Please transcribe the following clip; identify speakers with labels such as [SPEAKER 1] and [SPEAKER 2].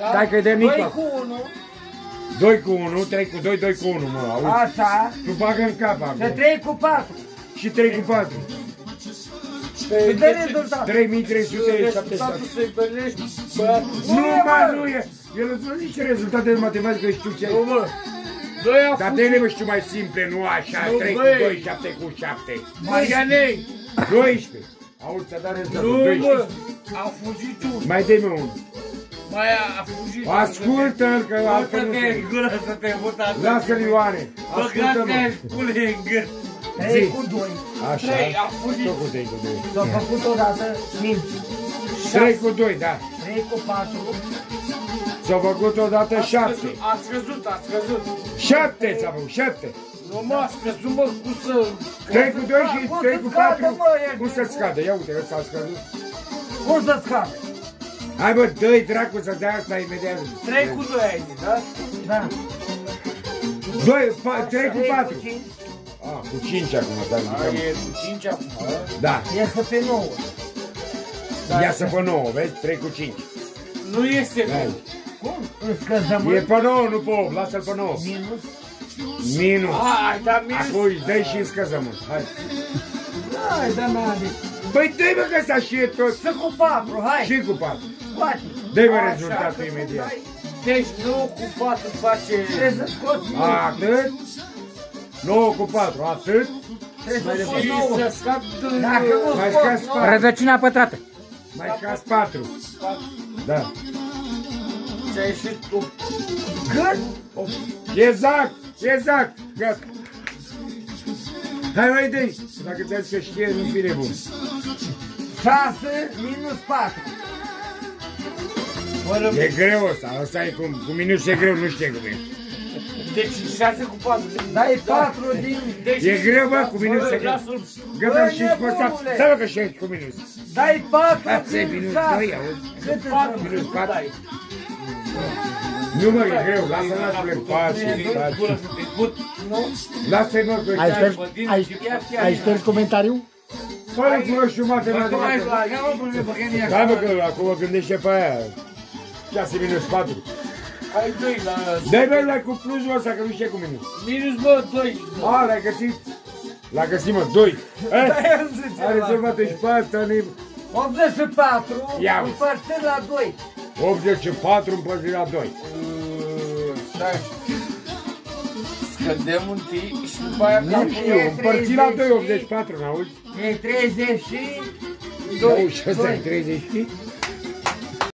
[SPEAKER 1] Stai că-i de mic.
[SPEAKER 2] 2 cu 1.
[SPEAKER 1] 2 cu 1, 3 cu 2, 2 cu 1, mă, auzi?
[SPEAKER 2] Așa.
[SPEAKER 1] Tu bagă în cap acum.
[SPEAKER 2] Și 3 cu 4.
[SPEAKER 1] Și 3 cu 4.
[SPEAKER 2] Și dă rezultat.
[SPEAKER 1] 3377. Nu, mă, nu e. El nu zice rezultate de matematică, știu ce.
[SPEAKER 2] Nu, mă.
[SPEAKER 1] Dar de mă știu mai simple, nu așa, 3 cu 2, 7 cu 7.
[SPEAKER 2] Marianei.
[SPEAKER 1] 12. Auzi, ți-a dat rezultatul, 12.
[SPEAKER 2] Nu, mă. A fugit unul.
[SPEAKER 1] Mai dă-mi unul.
[SPEAKER 2] Mai a fugit.
[SPEAKER 1] Ascultă-l, că altfel nu
[SPEAKER 2] te gură să te muta.
[SPEAKER 1] Lasă-l, Ioane.
[SPEAKER 2] Băgat-te pune în gât. 3 cu 2.
[SPEAKER 1] Așa.
[SPEAKER 2] 3, a fugit.
[SPEAKER 1] Tot cu 3 cu 2.
[SPEAKER 2] S-a făcut odată minți.
[SPEAKER 1] 3 cu 2, da.
[SPEAKER 2] 3 cu 4.
[SPEAKER 1] S-a făcut odată 7.
[SPEAKER 2] A scăzut, a scăzut.
[SPEAKER 1] 7 s-a făcut, 7.
[SPEAKER 2] Nu mă, a scăzut, mă, cum să...
[SPEAKER 1] 3 cu 2 și 3 cu 4. Cum să scadă? Ia uite, ăsta a scăzut.
[SPEAKER 2] Cum să scadă?
[SPEAKER 1] Hai bă, dă-i dracu să dea asta imediat.
[SPEAKER 2] 3 cu 2 ai zis, da? Da.
[SPEAKER 1] 3 cu 4. Ah, cu 5 acum, dar
[SPEAKER 2] E cu 5 acum.
[SPEAKER 1] da.
[SPEAKER 2] Iasă pe 9.
[SPEAKER 1] Iasă pe 9, vezi? 3 cu 5.
[SPEAKER 2] Nu este 9. Cum? Îți scăzăm?
[SPEAKER 1] E pe 9, nu pe 8, lasă-l pe 9.
[SPEAKER 2] Minus?
[SPEAKER 1] Minus.
[SPEAKER 2] Hai, da, minus.
[SPEAKER 1] Acum îi dai și încăzământ. Hai.
[SPEAKER 2] Hai, da, n-are.
[SPEAKER 1] Păi dă-i mă că ăsta și e tot.
[SPEAKER 2] Să cu 4, hai.
[SPEAKER 1] Și cu 4.
[SPEAKER 2] Poate.
[SPEAKER 1] Dă-i mă rezultatul imediat.
[SPEAKER 2] Deci 9 cu 4 face... Trebuie să scoți 9.
[SPEAKER 1] Atât. 9 cu 4, atât.
[SPEAKER 2] Trebuie să scoți 9. Să scap... Dacă nu
[SPEAKER 1] mai
[SPEAKER 2] scoți
[SPEAKER 1] scazi
[SPEAKER 2] 9...
[SPEAKER 1] 4.
[SPEAKER 3] Rădăcina pătrată.
[SPEAKER 1] Mai scazi 4. Da.
[SPEAKER 2] Ce-ai ieșit tu? Cât?
[SPEAKER 1] Exact, exact. Gata. Hai mai dă-i. Dacă ți-a zis că știe, nu fi nebun.
[SPEAKER 2] 6 minus 4.
[SPEAKER 1] E greu ăsta, ăsta e cu minus e greu, nu știe cum e.
[SPEAKER 2] Deci 6 cu 4. Dai 4 din...
[SPEAKER 1] E greu, bă, cu minus e greu. Gata și cu ăsta, stai bă că și aici cu minus.
[SPEAKER 2] Dai 4
[SPEAKER 1] Asta e
[SPEAKER 2] din
[SPEAKER 1] minus
[SPEAKER 2] 6.
[SPEAKER 1] 2, auzi?
[SPEAKER 2] Cât îți
[SPEAKER 1] Minus 4. Nu mă, e greu, lasă-l nașule în pace, taci. Lasă-i mă, că
[SPEAKER 3] Ai șters comentariul?
[SPEAKER 1] fără cunoști matematică. Hai mă, că acum gândește pe aia. 6 minus 4.
[SPEAKER 2] Ai 2 la...
[SPEAKER 1] Dă-i bă, la cu plusul ăsta, că nu știe cu minus.
[SPEAKER 2] Minus, bă, 2.
[SPEAKER 1] A, l-ai găsit? L-a găsit, mă, 2. A rezolvat-o și pe asta,
[SPEAKER 2] 84
[SPEAKER 1] Ia.
[SPEAKER 2] împărțit la 2.
[SPEAKER 1] 84 împărțit la 2.
[SPEAKER 2] Stai. Scădem întâi și după aia...
[SPEAKER 1] Nu știu, împărțit la 2, 84, n-auzi?
[SPEAKER 2] E 32.
[SPEAKER 1] Auzi, ăsta e 30.